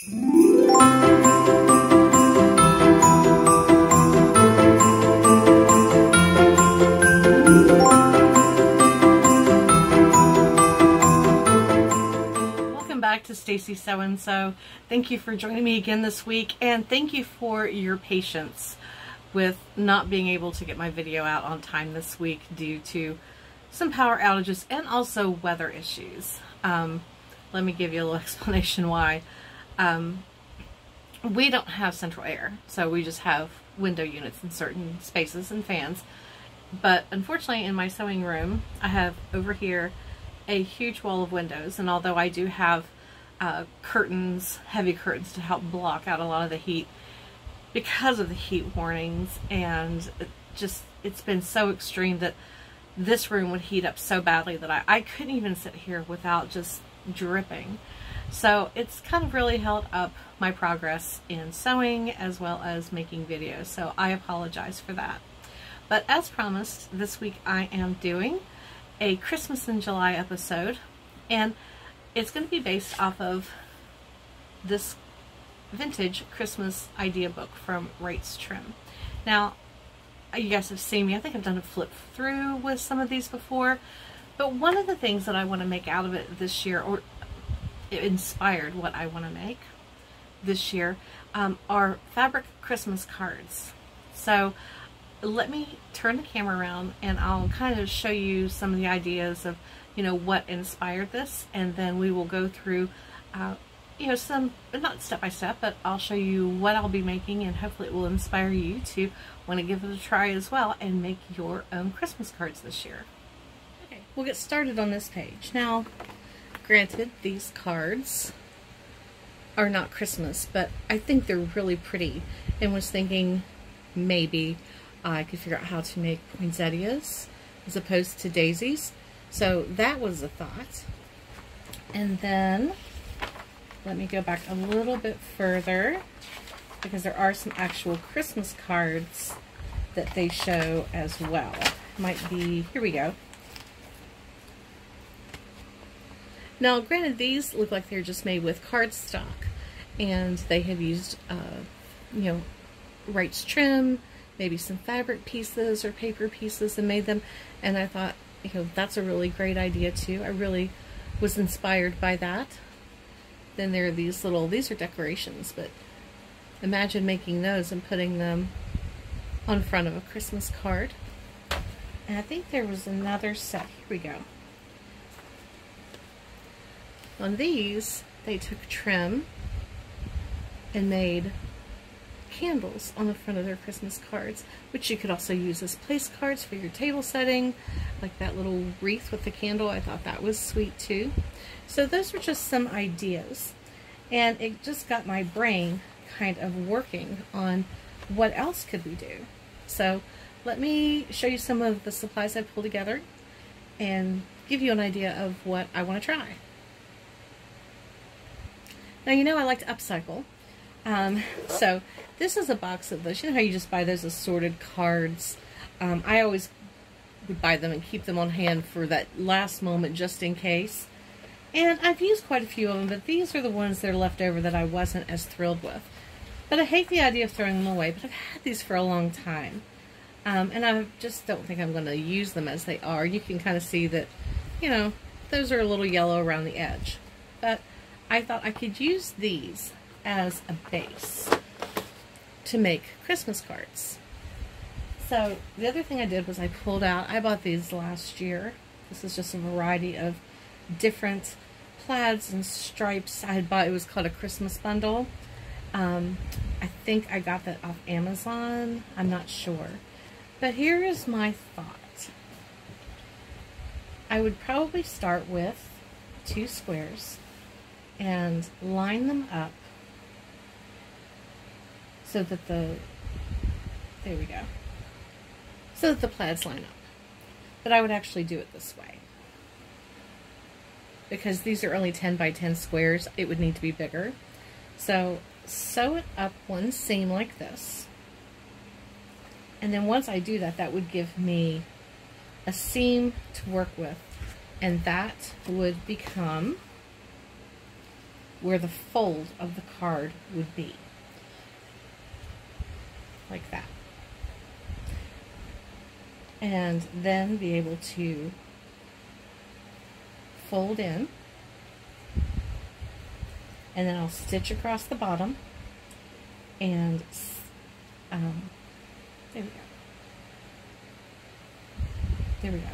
Back to Stacy So-and-So. Thank you for joining me again this week, and thank you for your patience with not being able to get my video out on time this week due to some power outages and also weather issues. Let me give you a little explanation why. We don't have central air, so we just have window units in certain spaces and fans. But unfortunately in my sewing room, I have over here a huge wall of windows, and although I do have curtains, heavy curtains to help block out a lot of the heat, because of the heat warnings, and it's been so extreme that this room would heat up so badly that I couldn't even sit here without just dripping. So it's kind of really held up my progress in sewing as well as making videos, so I apologize for that. But as promised, this week I am doing a Christmas in July episode, and it's going to be based off of this vintage Christmas idea book from Clipchamp. Now, you guys have seen me, I think I've done a flip through with some of these before, but one of the things that I want to make out of it this year, or it inspired what I want to make this year, are fabric Christmas cards. So let me turn the camera around and I'll kind of show you some of the ideas of, you know, what inspired this, and then we will go through, you know, some, not step by step, but I'll show you what I'll be making, and hopefully it will inspire you to want to give it a try as well and make your own Christmas cards this year. Okay, we'll get started on this page. Now, granted, these cards are not Christmas, but I think they're really pretty, and was thinking maybe I could figure out how to make poinsettias as opposed to daisies. So that was a thought. And then let me go back a little bit further, because there are some actual Christmas cards that they show as well. Might be, here we go. Now granted, these look like they're just made with cardstock, and they have used you know, Wright's trim, maybe some fabric pieces or paper pieces, and made them. And I thought, you know, that's a really great idea too. I really was inspired by that. Then there are these little, these are decorations, but imagine making those and putting them on front of a Christmas card. And I think there was another set. Here we go. On these, they took trim and made candles on the front of their Christmas cards, which you could also use as place cards for your table setting, like that little wreath with the candle. I thought that was sweet too. So those were just some ideas, and it just got my brain kind of working on what else could we do. So let me show you some of the supplies I pulled together and give you an idea of what I want to try. Now, you know I like to upcycle. So this is a box of those. You know how you just buy those assorted cards? I always would buy them and keep them on hand for that last moment just in case. And I've used quite a few of them, but these are the ones that are left over that I wasn't as thrilled with. But I hate the idea of throwing them away, but I've had these for a long time. And I just don't think I'm going to use them as they are. You can kind of see that, you know, those are a little yellow around the edge. But I thought I could use these as a base to make Christmas cards. So the other thing I did was I pulled out, I bought these last year. This is just a variety of different plaids and stripes I had bought. It was called a Christmas bundle. I think I got that off Amazon. I'm not sure. But here is my thought. I would probably start with 2 squares and line them up so that there we go, so that the plaids line up. But I would actually do it this way, because these are only 10 by 10 squares. It would need to be bigger. So sew it up one seam like this, and then once I do that, that would give me a seam to work with, and that would become where the fold of the card would be. Like that. And then be able to fold in, and then I'll stitch across the bottom, and there we go. There we go.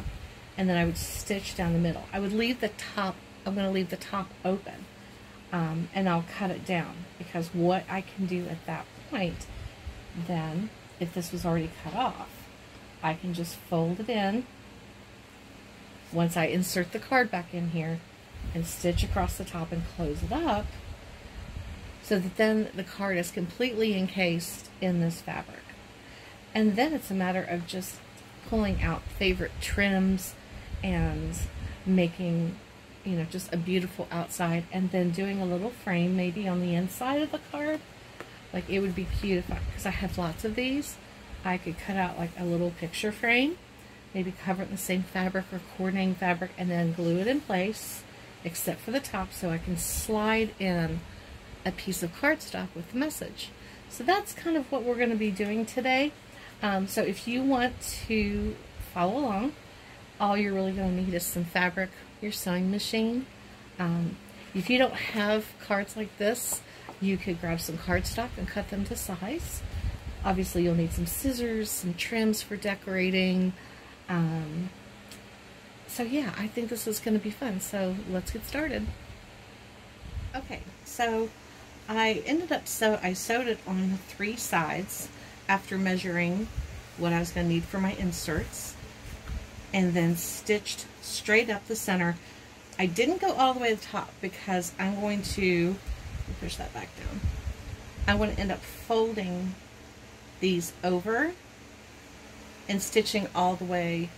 And then I would stitch down the middle. I would leave the top, I'm going to leave the top open, and I'll cut it down, because what I can do at that point, then, if this was already cut off, I can just fold it in once I insert the card back in here and stitch across the top and close it up, so that then the card is completely encased in this fabric. And then it's a matter of just pulling out favorite trims and making, you know, just a beautiful outside, and then doing a little frame maybe on the inside of the card. Like, it would be cute if because I have lots of these, I could cut out like a little picture frame, maybe cover it in the same fabric or coordinating fabric, and then glue it in place except for the top, so I can slide in a piece of cardstock with the message. So that's kind of what we're going to be doing today. So if you want to follow along, all you're really going to need is some fabric, your sewing machine. If you don't have cards like this, you could grab some cardstock and cut them to size. Obviously you'll need some scissors, some trims for decorating. So yeah, I think this is going to be fun. So let's get started. Okay, so I ended up I sewed it on 3 sides after measuring what I was going to need for my inserts, and then stitched straight up the center. I didn't go all the way to the top because I'm going to push that back down. I'm going to end up folding these over and stitching all the way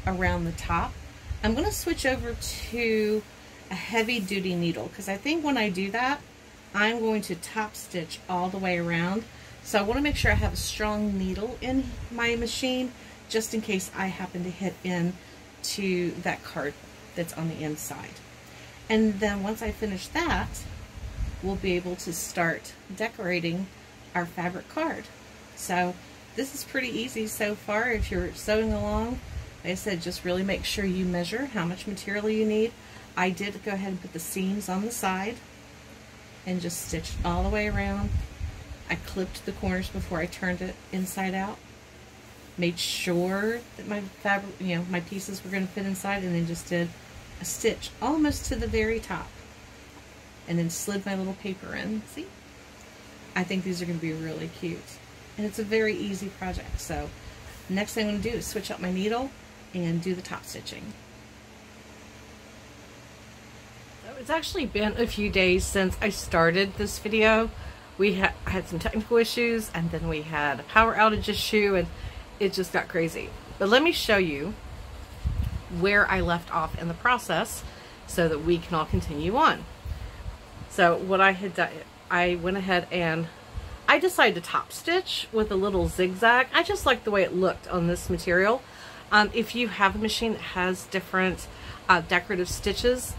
around the top. I'm going to switch over to a heavy duty needle, because I think when I do that, I'm going to top stitch all the way around. So I want to make sure I have a strong needle in my machine, just in case I happen to hit into that card that's on the inside. And then once I finish that, we'll be able to start decorating our fabric card. So this is pretty easy so far. If you're sewing along, like I said, just really make sure you measure how much material you need. I did go ahead and put the seams on the side and just stitched all the way around. I clipped the corners before I turned it inside out. Made sure that my fabric, you know, my pieces were going to fit inside, and then just did a stitch almost to the very top. And then slid my little paper in. See? I think these are going to be really cute. And it's a very easy project. So next thing I'm going to do is switch out my needle and do the top stitching. So it's actually been a few days since I started this video. We had some technical issues, and then we had a power outage issue, and it just got crazy. But let me show you where I left off in the process so that we can all continue on. So what I had done, I went ahead and I decided to top stitch with a little zigzag. I just like the way it looked on this material. If you have a machine that has different decorative stitches,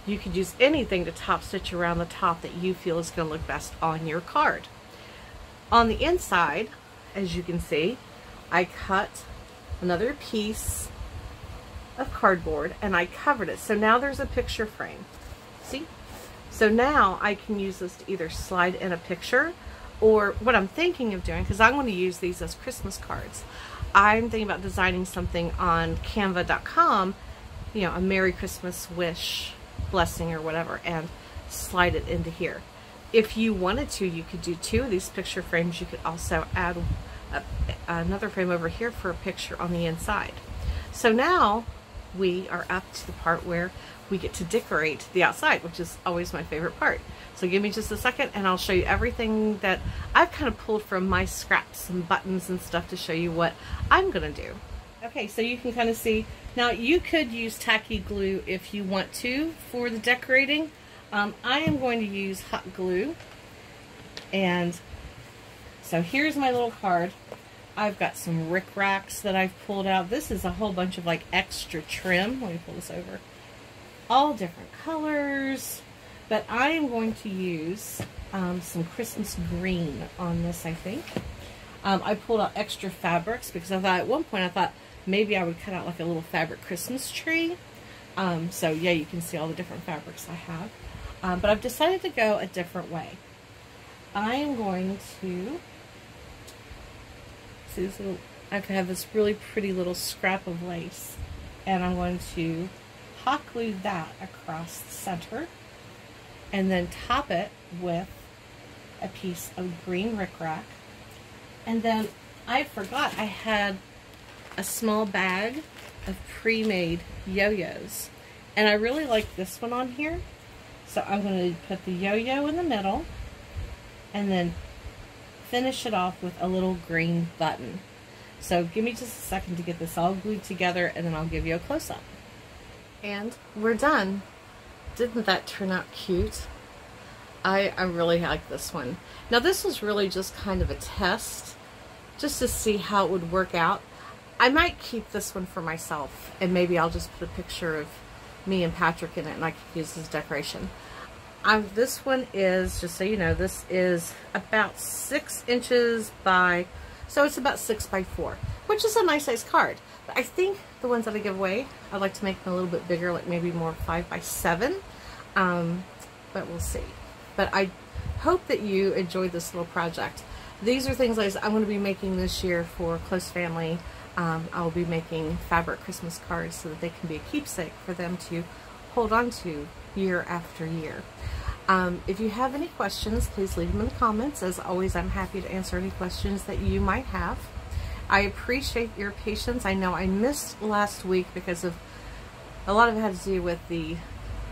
you could use anything to top stitch around the top that you feel is going to look best on your card. On the inside, as you can see, I cut another piece of cardboard and I covered it. So now there's a picture frame. See? So now I can use this to either slide in a picture, or what I'm thinking of doing, because I'm going to use these as Christmas cards. I'm thinking about designing something on canva.com, you know, a Merry Christmas wish, blessing, or whatever, and slide it into here. If you wanted to, you could do 2 of these picture frames. You could also add another frame over here for a picture on the inside. So now we are up to the part where we get to decorate the outside, which is always my favorite part. So give me just a second and I'll show you everything that I've kind of pulled from my scraps, some buttons and stuff, to show you what I'm gonna do. Okay, so you can kind of see, now you could use tacky glue if you want to for the decorating. I am going to use hot glue. And so here's my little card. I've got some rickracs that I've pulled out. This is a whole bunch of like extra trim. Let me pull this over. All different colors. But I am going to use some Christmas green on this, I think. I pulled out extra fabrics because I thought at one point I thought maybe I would cut out like a little fabric Christmas tree. So yeah, you can see all the different fabrics I have. But I've decided to go a different way. I am going to see this little, I have this really pretty little scrap of lace, and I'm going to hot glue that across the center and then top it with a piece of green rickrack. And then I forgot I had a small bag of pre-made yo-yos, and I really like this one on here, so I'm going to put the yo-yo in the middle and then finish it off with a little green button. So give me just a second to get this all glued together, and then I'll give you a close-up. And we're done. Didn't that turn out cute? I really like this one. Now this was really just kind of a test, just to see how it would work out. I might keep this one for myself, and maybe I'll just put a picture of me and Patrick in it, and I can use as decoration. This one is, just so you know, this is about 6 inches by, so it's about 6 by 4, which is a nice size card. But I think the ones that I give away, I'd like to make them a little bit bigger, like maybe more 5 by 7. But we'll see. But I hope that you enjoyed this little project. These are things like I'm going to be making this year for close family. I'll be making fabric Christmas cards so that they can be a keepsake for them to hold on to year after year. If you have any questions, please leave them in the comments. As always, I'm happy to answer any questions that you might have. I appreciate your patience. I know I missed last week because of a lot of it had to do with the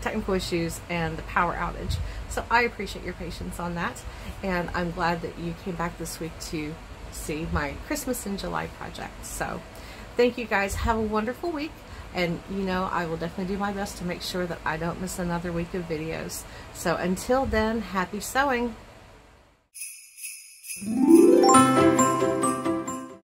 technical issues and the power outage. So I appreciate your patience on that, and I'm glad that you came back this week to see my Christmas in July project. So thank you guys. Have a wonderful week, and you know I will definitely do my best to make sure that I don't miss another week of videos. So until then, happy sewing.